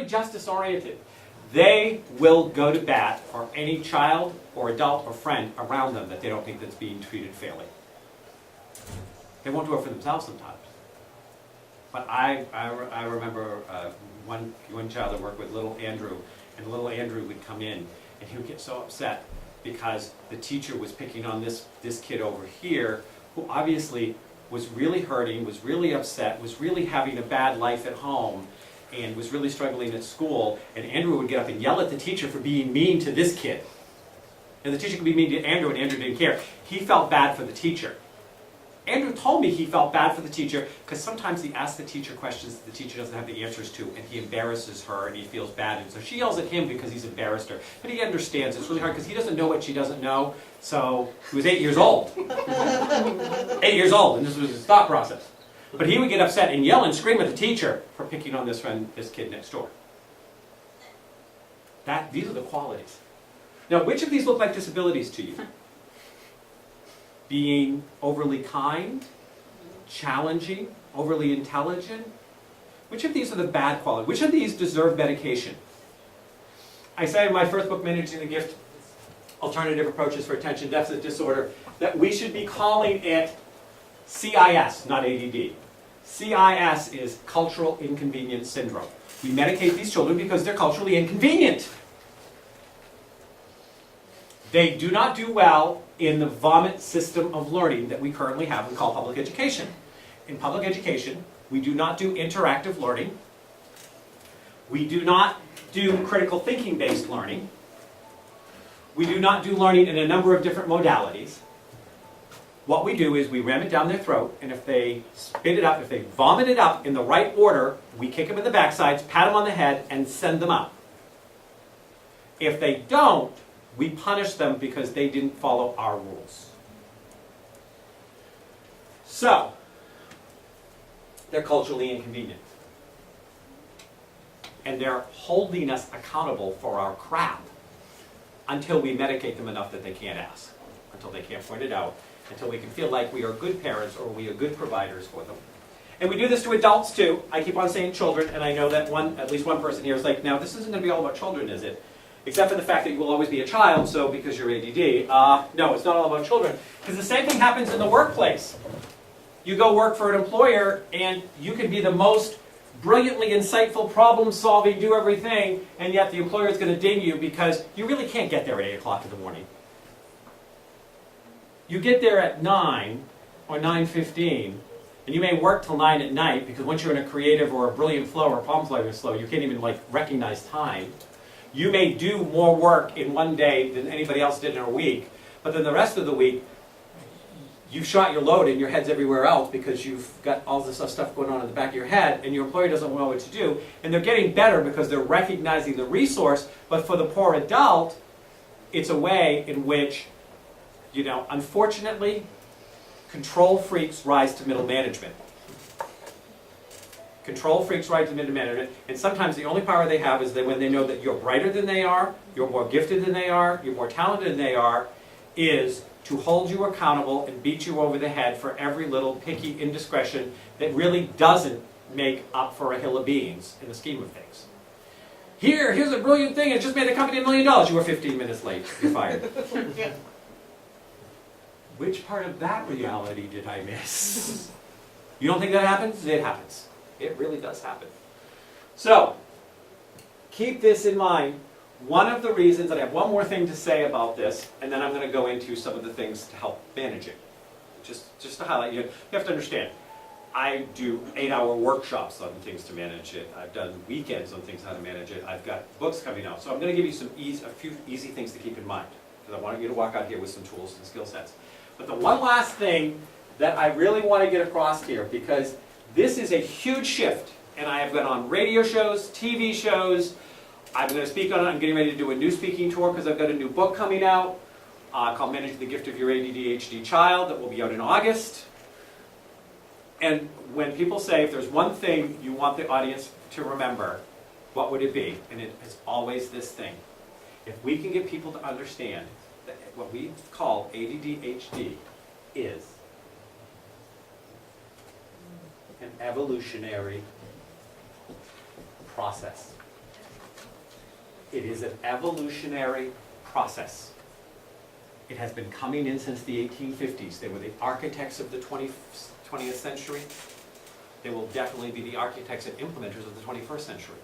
very justice-oriented. They will go to bat for any child or adult or friend around them that they don't think that's being treated fairly. They won't do it for themselves sometimes. But I remember one child I worked with, little Andrew, and little Andrew would come in and he would get so upset because the teacher was picking on this kid over here who obviously was really hurting, was really upset, was really having a bad life at home, and was really struggling at school, and Andrew would get up and yell at the teacher for being mean to this kid. And the teacher could be mean to Andrew, and Andrew didn't care. He felt bad for the teacher. Andrew told me he felt bad for the teacher because sometimes he asks the teacher questions that the teacher doesn't have the answers to, and he embarrasses her, and he feels bad. And so she yells at him because he's embarrassed her. But he understands it's really hard because he doesn't know what she doesn't know. So he was 8 years old. 8 years old, and this was his thought process. But he would get upset and yell and scream at the teacher for picking on this kid next door. These are the qualities. Now, which of these look like disabilities to you? Being overly kind, challenging, overly intelligent? Which of these are the bad qualities? Which of these deserve medication? I say in my first book, Managing the Gift, Alternative Approaches for Attention Deficit Disorder, that we should be calling it CIS, not ADD. CIS is Cultural Inconvenience Syndrome. We medicate these children because they're culturally inconvenient. They do not do well in the vomit system of learning that we currently have and call public education. In public education, we do not do interactive learning. We do not do critical thinking-based learning. We do not do learning in a number of different modalities. What we do is we ram it down their throat, and if they spit it up, if they vomit it up in the right order, we kick them in the backsides, pat them on the head, and send them out. If they don't, we punish them because they didn't follow our rules. So, they're culturally inconvenient. And they're holding us accountable for our crap until we medicate them enough that they can't ask, until they can't point it out, until we can feel like we are good parents or we are good providers for them. And we do this to adults too. I keep on saying children, and I know that at least one person here is like, now this isn't going to be all about children, is it? Except for the fact that you will always be a child, so because you're ADD. No, it's not all about children. Because the same thing happens in the workplace. You go work for an employer, and you can be the most brilliantly insightful, problem-solving, do everything, and yet the employer is going to ding you because you really can't get there at 8 o'clock in the morning. You get there at 9 or 9:15, and you may work till 9 at night because once you're in a creative or a brilliant flow or a problem-solving flow, you can't even recognize time. You may do more work in one day than anybody else did in a week, but then the rest of the week, you've shot your load and your head's everywhere else because you've got all this stuff going on in the back of your head, and your employer doesn't know what to do. And they're getting better because they're recognizing the resource, but for the poor adult, it's a way in which, unfortunately, control freaks rise to middle management. Control freaks rise to middle management, and sometimes the only power they have is that when they know that you're brighter than they are, you're more gifted than they are, you're more talented than they are, is to hold you accountable and beat you over the head for every little picky indiscretion that really doesn't make up for a hill of beans in the scheme of things. Here's a brilliant thing, it just made the company $1 million. You were 15 minutes late, you're fired. Which part of that reality did I miss? You don't think that happens? It happens. It really does happen. So, keep this in mind. One of the reasons, and I have one more thing to say about this, and then I'm going to go into some of the things to help manage it. Just to highlight, you have to understand, I do 8-hour workshops on things to manage it. I've done weekends on things how to manage it. I've got books coming out. So I'm going to give you a few easy things to keep in mind, because I want you to walk out here with some tools and skill sets. But the one last thing that I really want to get across here, because this is a huge shift, and I have been on radio shows, TV shows. I'm going to speak on it. I'm getting ready to do a new speaking tour because I've got a new book coming out called Managing the Gift of Your ADD-HD Child that will be out in August. And when people say, if there's one thing you want the audience to remember, what would it be? And it is always this thing. If we can get people to understand that what we call ADD-HD is an evolutionary process. It is an evolutionary process. It has been coming in since the 1850s. They were the architects of the 20th century. They will definitely be the architects and implementers of the 21st century.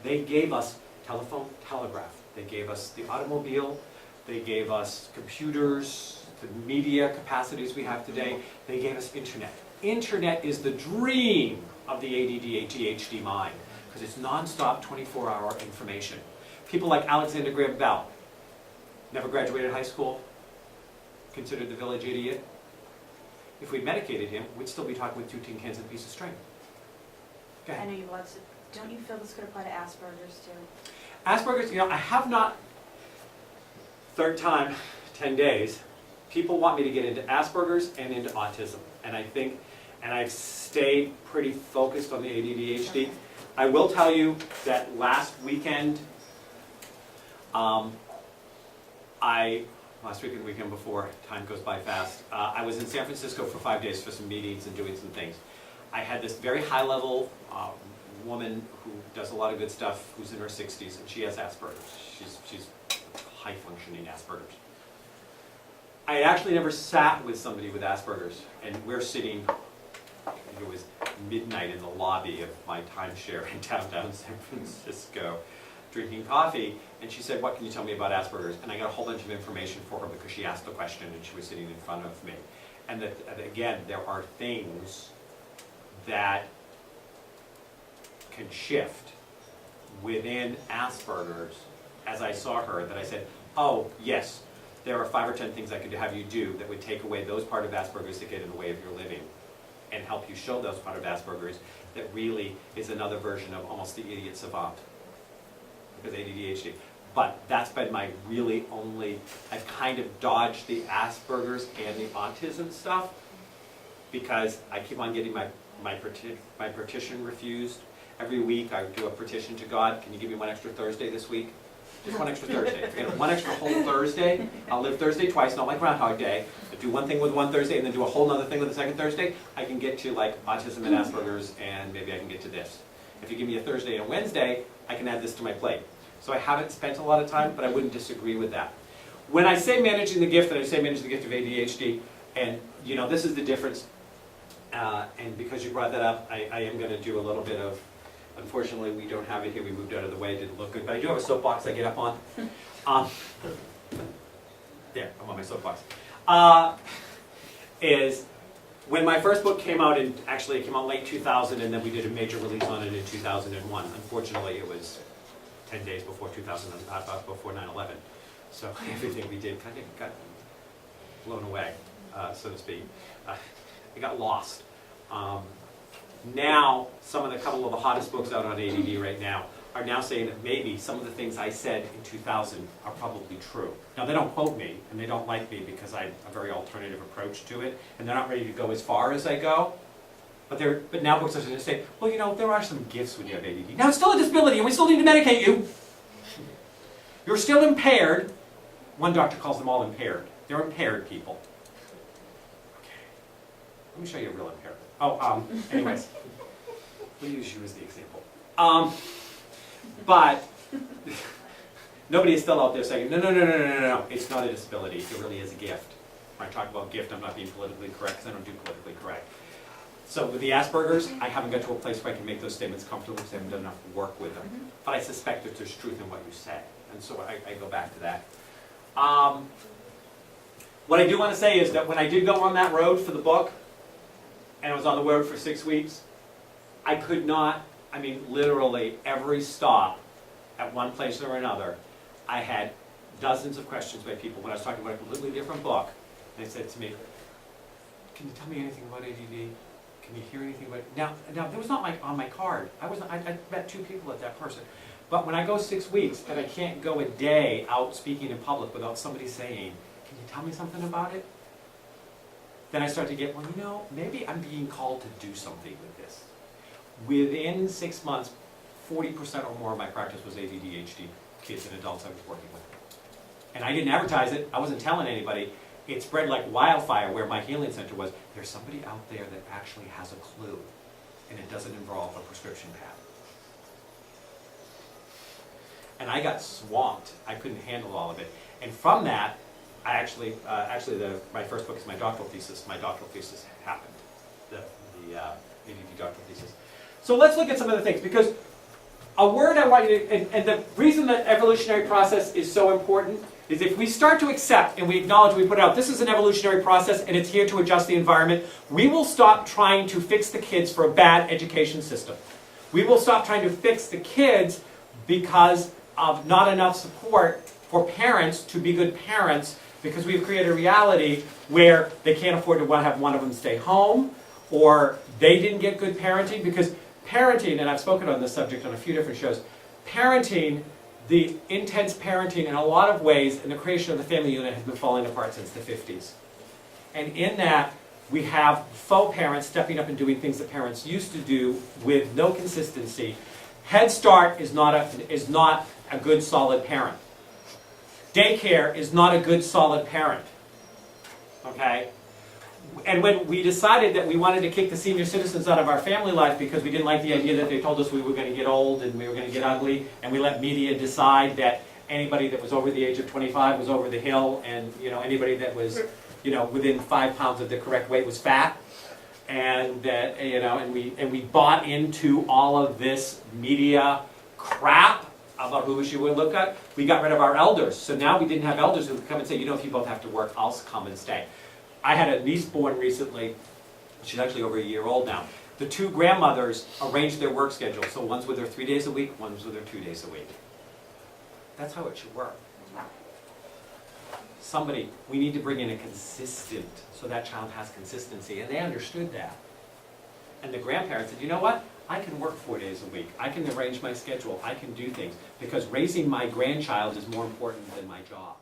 They gave us telephone, telegraph. They gave us the automobile. They gave us computers, the media capacities we have today. They gave us internet. Internet is the dream of the ADD, ADHD mind, because it's nonstop 24-hour information. People like Alexander Graham Bell, never graduated high school, considered the village idiot. If we'd medicated him, we'd still be talking with 2 tin cans and a piece of string. Okay. I know you want to, don't you feel this could apply to Asperger's too? Asperger's, I have not, third time, 10 days, people want me to get into Asperger's and into autism. And I think, and I've stayed pretty focused on the ADD, ADHD. I will tell you that last weekend, last weekend, the weekend before, time goes by fast, I was in San Francisco for 5 days for some meetings and doing some things. I had this very high-level woman who does a lot of good stuff, who's in her 60s, and she has Asperger's. She's high-functioning Asperger's. I had actually never sat with somebody with Asperger's, and we're sitting, it was midnight in the lobby of my timeshare in downtown San Francisco, drinking coffee, and she said, "What can you tell me about Asperger's?" And I got a whole bunch of information for her because she asked the question and she was sitting in front of me. And that, again, there are things that can shift within Asperger's, as I saw her, that I said, oh, yes, there are 5 or 10 things I could have you do that would take away those part of Asperger's that get in the way of your living and help you show those part of Asperger's that really is another version of almost the idiot savant. Because ADD, ADHD. But that's been my really only, I've kind of dodged the Asperger's and the autism stuff because I keep on getting my petition refused. Every week I do a petition to God, can you give me one extra Thursday this week? Just one extra Thursday. Forget it. One extra whole Thursday. I'll live Thursday twice, not like Groundhog Day. I do one thing with one Thursday and then do a whole other thing with the second Thursday. I can get to like autism and Asperger's and maybe I can get to this. If you give me a Thursday and a Wednesday, I can add this to my plate. So I haven't spent a lot of time, but I wouldn't disagree with that. When I say managing the gift, and I say managing the gift of ADHD, and this is the difference, and because you brought that up, I am going to do a little bit of, unfortunately we don't have it here, we moved out of the way, it didn't look good, but I do have a soapbox I get up on. There, I'm on my soapbox. Is when my first book came out, and actually it came out late 2000, and then we did a major release on it in 2001. Unfortunately, it was 10 days before before 9/11. So everything we did kind of got blown away, so to speak. It got lost. Now, couple of the hottest books out on ADD right now are now saying that maybe some of the things I said in 2000 are probably true. Now, they don't quote me, and they don't like me because I have a very alternative approach to it, and they're not ready to go as far as I go. But now books are going to say, well, there are some gifts when you have ADD. Now, it's still a disability, and we still need to medicate you. You're still impaired. One doctor calls them all impaired. They're impaired people. Okay. Let me show you a real impairment. Anyways. We'll use you as the example. But nobody is still out there saying, no, it's not a disability. It really is a gift. When I talk about gift, I'm not being politically correct because I don't do politically correct. So with the Asperger's, I haven't got to a place where I can make those statements comfortably because I haven't done enough work with them. But I suspect that there's truth in what you say. And so I go back to that. What I do want to say is that when I did go on that road for the book, and I was on the road for 6 weeks, I could not, literally every stop at one place or another, I had dozens of questions by people when I was talking about a completely different book. And they said to me, can you tell me anything about ADD? Can you hear anything about it? Now there was not on my card. I met 2 people at that person. But when I go 6 weeks and I can't go a day out speaking in public without somebody saying, can you tell me something about it? Then I start to get, maybe I'm being called to do something with this. Within 6 months, 40% or more of my practice was ADD, ADHD kids and adults I was working with. And I didn't advertise it. I wasn't telling anybody. It spread like wildfire where my healing center was. There's somebody out there that actually has a clue, and it doesn't involve a prescription pad. and I got swamped. I couldn't handle all of it. And from that, I actually, my first book is my doctoral thesis. My doctoral thesis happened, the ADD doctoral thesis. So let's look at some of the things, because a word I want you to, and the reason that evolutionary process is so important is if we start to accept and we acknowledge, we put out, this is an evolutionary process and it's here to adjust the environment, we will stop trying to fix the kids for a bad education system. We will stop trying to fix the kids because of not enough support for parents to be good parents, because we've created a reality where they can't afford to have one of them stay home, or they didn't get good parenting, because parenting, and I've spoken on this subject on a few different shows, parenting, the intense parenting in a lot of ways, and the creation of the family unit has been falling apart since the 50s. And in that, we have faux parents stepping up and doing things that parents used to do with no consistency. Head Start is not a good, solid parent. Daycare is not a good, solid parent. Okay? And when we decided that we wanted to kick the senior citizens out of our family life because we didn't like the idea that they told us we were going to get old and we were going to get ugly, and we let media decide that anybody that was over the age of 25 was over the hill, and anybody that was within 5 pounds of the correct weight was fat, and that and we bought into all of this media crap about who we should look at. We got rid of our elders, so now we didn't have elders who could come and say, if you both have to work, I'll come and stay. I had a niece born recently. She's actually over a year old now. The two grandmothers arranged their work schedule, so one's with her 3 days a week, one's with her 2 days a week. That's how it should work. We need to bring in a consistent, so that child has consistency, and they understood that. And the grandparents said, you know what? I can work 4 days a week. I can arrange my schedule. I can do things, because raising my grandchild is more important than my job.